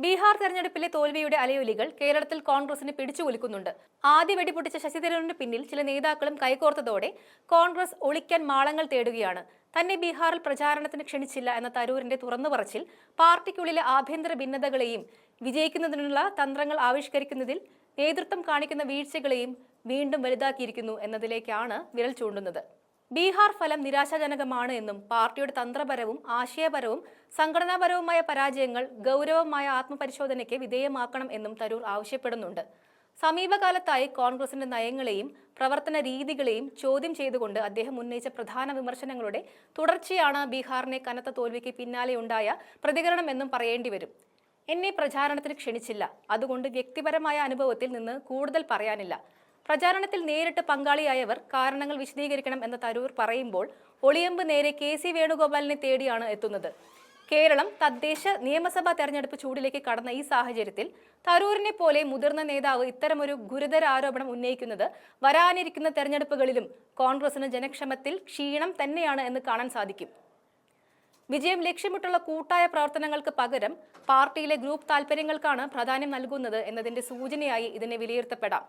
ബീഹാർ തെരഞ്ഞെടുപ്പിലെ തോൽവിയുടെ അലയൊലികൾ കേരളത്തിൽ കോൺഗ്രസിന് പിടിച്ചുകുലുക്കുന്നുണ്ട്. ആദ്യ വെടിപൊട്ടിച്ച ശശി തരൂരിന് പിന്നിൽ ചില നേതാക്കളും കൈകോർത്തതോടെ കോൺഗ്രസ് ഒളിക്കാൻ മാളങ്ങൾ തേടുകയാണ്. തന്നെ ബീഹാറിൽ പ്രചാരണത്തിന് ക്ഷണിച്ചില്ല എന്ന തരൂരിന്റെ തുറന്നുപറച്ചിൽ പാർട്ടിക്കുള്ളിലെ ആഭ്യന്തര ഭിന്നതകളെയും വിജയിക്കുന്നതിനുള്ള തന്ത്രങ്ങൾ ആവിഷ്കരിക്കുന്നതിൽ നേതൃത്വം കാണിക്കുന്ന വീഴ്ചകളെയും വീണ്ടും വലുതാക്കിയിരിക്കുന്നു എന്നതിലേക്കാണ് വിരൽ ചൂണ്ടുന്നത്. ബീഹാർ ഫലം നിരാശാജനകമാണ് എന്നും പാർട്ടിയുടെ തന്ത്രപരവും ആശയപരവും സംഘടനാപരവുമായ പരാജയങ്ങൾ ഗൗരവമായ ആത്മപരിശോധനയ്ക്ക് വിധേയമാക്കണം എന്നും തരൂർ ആവശ്യപ്പെടുന്നുണ്ട്. സമീപകാലത്തായി കോൺഗ്രസിന്റെ നയങ്ങളെയും പ്രവർത്തന രീതികളെയും ചോദ്യം ചെയ്തുകൊണ്ട് അദ്ദേഹം ഉന്നയിച്ച പ്രധാന വിമർശനങ്ങളുടെ തുടർച്ചയാണ് ബീഹാറിനെ കനത്ത തോൽവിക്ക് പിന്നാലെയുണ്ടായ പ്രതികരണമെന്നും പറയേണ്ടി വരും. എന്നെ പ്രചാരണത്തിന് ക്ഷണിച്ചില്ല, അതുകൊണ്ട് വ്യക്തിപരമായ അനുഭവത്തിൽ നിന്ന് കൂടുതൽ പറയാനില്ല. പ്രചാരണത്തിൽ നേരിട്ട് പങ്കാളിയായവർ കാരണങ്ങൾ വിശദീകരിക്കണം എന്ന് തരൂർ പറയുമ്പോൾ ഒളിയമ്പ് നേരെ കെ.സി. വേണുഗോപാലിനെ തേടിയാണ് എത്തുന്നത്. കേരളം തദ്ദേശ നിയമസഭാ തെരഞ്ഞെടുപ്പ് ചൂടിലേക്ക് കടന്ന ഈ സാഹചര്യത്തിൽ തരൂരിനെ പോലെ മുതിർന്ന നേതാവ് ഇത്തരമൊരു ഗുരുതര ആരോപണം ഉന്നയിക്കുന്നത് വരാനിരിക്കുന്ന തെരഞ്ഞെടുപ്പുകളിലും കോൺഗ്രസിന് ജനക്ഷേമത്തിൽ ക്ഷീണം തന്നെയാണ് എന്ന് കാണാൻ സാധിക്കും. വിജയം ലക്ഷ്യമിട്ടുള്ള കൂട്ടായ പ്രവർത്തനങ്ങൾക്ക് പകരം പാർട്ടിയിലെ ഗ്രൂപ്പ് താൽപര്യങ്ങൾക്കാണ് പ്രാധാന്യം നൽകുന്നത് എന്നതിന്റെ സൂചനയായി ഇതിനെ വിലയിരുത്തപ്പെടാം.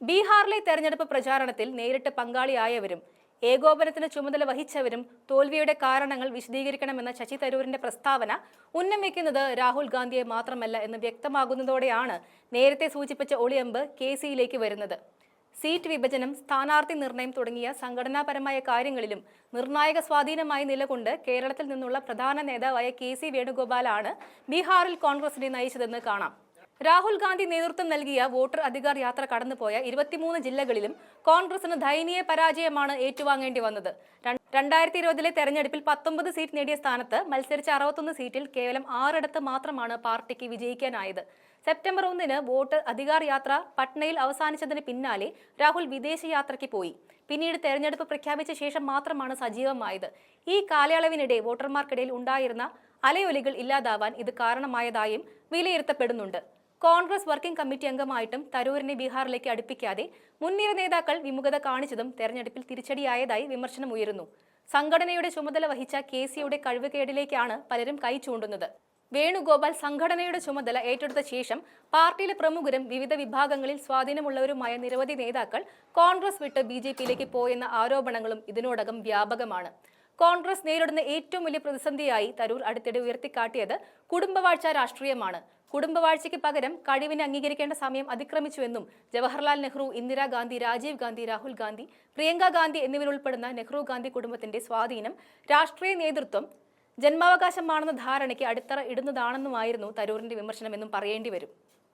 ബീഹാറിലെ തെരഞ്ഞെടുപ്പ് പ്രചാരണത്തിൽ നേരിട്ട് പങ്കാളിയായവരും ഏകോപനത്തിന് ചുമതല വഹിച്ചവരും തോൽവിയുടെ കാരണങ്ങൾ വിശദീകരിക്കണമെന്ന ശശി തരൂരിന്റെ പ്രസ്താവന ഉന്നം വയ്ക്കുന്നത് രാഹുൽ ഗാന്ധിയെ മാത്രമല്ല എന്ന് വ്യക്തമാകുന്നതോടെയാണ് നേരത്തെ സൂചിപ്പിച്ച ഒളിയമ്പ് കെ.സിയിലേക്ക് വരുന്നത്. സീറ്റ് വിഭജനം, സ്ഥാനാർത്ഥി നിർണയം തുടങ്ങിയ സംഘടനാപരമായ കാര്യങ്ങളിലും നിർണായക സ്വാധീനമായി നിലകൊണ്ട് കേരളത്തിൽ നിന്നുള്ള പ്രധാന നേതാവായ കെ.സി. വേണുഗോപാലാണ് ബീഹാറിൽ കോൺഗ്രസിനെ നയിച്ചതെന്ന് കാണാം. രാഹുൽ ഗാന്ധി നേതൃത്വം നൽകിയ വോട്ടർ അധികാർ യാത്ര കടന്നുപോയ 23 ജില്ലകളിലും കോൺഗ്രസിന് ദയനീയ പരാജയമാണ് ഏറ്റുവാങ്ങേണ്ടി വന്നത്. 2020 തെരഞ്ഞെടുപ്പിൽ 19 സീറ്റ് നേടിയ സ്ഥാനത്ത് മത്സരിച്ച 61 സീറ്റിൽ കേവലം 6 മാത്രമാണ് പാർട്ടിക്ക് വിജയിക്കാനായത്. സെപ്റ്റംബർ 1 വോട്ടർ അധികാർ യാത്ര പട്നയിൽ അവസാനിച്ചതിന് പിന്നാലെ രാഹുൽ വിദേശയാത്രയ്ക്ക് പോയി. പിന്നീട് തെരഞ്ഞെടുപ്പ് പ്രഖ്യാപിച്ച ശേഷം മാത്രമാണ് സജീവമായത്. ഈ കാലയളവിനിടെ വോട്ടർമാർക്കിടയിൽ ഉണ്ടായിരുന്ന അലയൊലികൾ ഇല്ലാതാവാൻ ഇത് കാരണമായതായും വിലയിരുത്തപ്പെടുന്നുണ്ട്. കോൺഗ്രസ് വർക്കിംഗ് കമ്മിറ്റി അംഗമായിട്ടും തരൂരിനെ ബീഹാറിലേക്ക് അടുപ്പിക്കാതെ മുൻനിര നേതാക്കൾ വിമുഖത കാണിച്ചതും തെരഞ്ഞെടുപ്പിൽ തിരിച്ചടിയായതായി വിമർശനമുയരുന്നു. സംഘടനയുടെ ചുമതല വഹിച്ച കെ.സിയുടെ കഴിവുകേടിലേക്കാണ് പലരും കൈ ചൂണ്ടുന്നത്. വേണുഗോപാൽ സംഘടനയുടെ ചുമതല ഏറ്റെടുത്ത ശേഷം പാർട്ടിയിലെ പ്രമുഖരും വിവിധ വിഭാഗങ്ങളിൽ സ്വാധീനമുള്ളവരുമായ നിരവധി നേതാക്കൾ കോൺഗ്രസ് വിട്ട് ബി.ജെ.പിയിലേക്ക് പോയെന്ന ആരോപണങ്ങളും ഇതിനോടകം വ്യാപകമാണ്. കോൺഗ്രസ് നേരിടുന്ന ഏറ്റവും വലിയ പ്രതിസന്ധിയായി തരൂർ അടുത്തിടെ ഉയർത്തിക്കാട്ടിയത് കുടുംബവാഴ്ച രാഷ്ട്രീയമാണ്. കുടുംബവാഴ്ചയ്ക്ക് പകരം കഴിവിനെ അംഗീകരിക്കേണ്ട സമയം അതിക്രമിച്ചുവെന്നും ജവഹർലാൽ നെഹ്റു, ഇന്ദിരാഗാന്ധി, രാജീവ് ഗാന്ധി, രാഹുൽ ഗാന്ധി, പ്രിയങ്ക ഗാന്ധി എന്നിവരുൾപ്പെടുന്ന നെഹ്റു ഗാന്ധി കുടുംബത്തിന്റെ സ്വാധീനം രാഷ്ട്രീയ നേതൃത്വം ജന്മാവകാശമാണെന്ന ധാരണയ്ക്ക് അടിത്തറ ഇടുന്നതാണെന്നുമായിരുന്നു തരൂരിന്റെ വിമർശനമെന്നും പറയേണ്ടി വരും.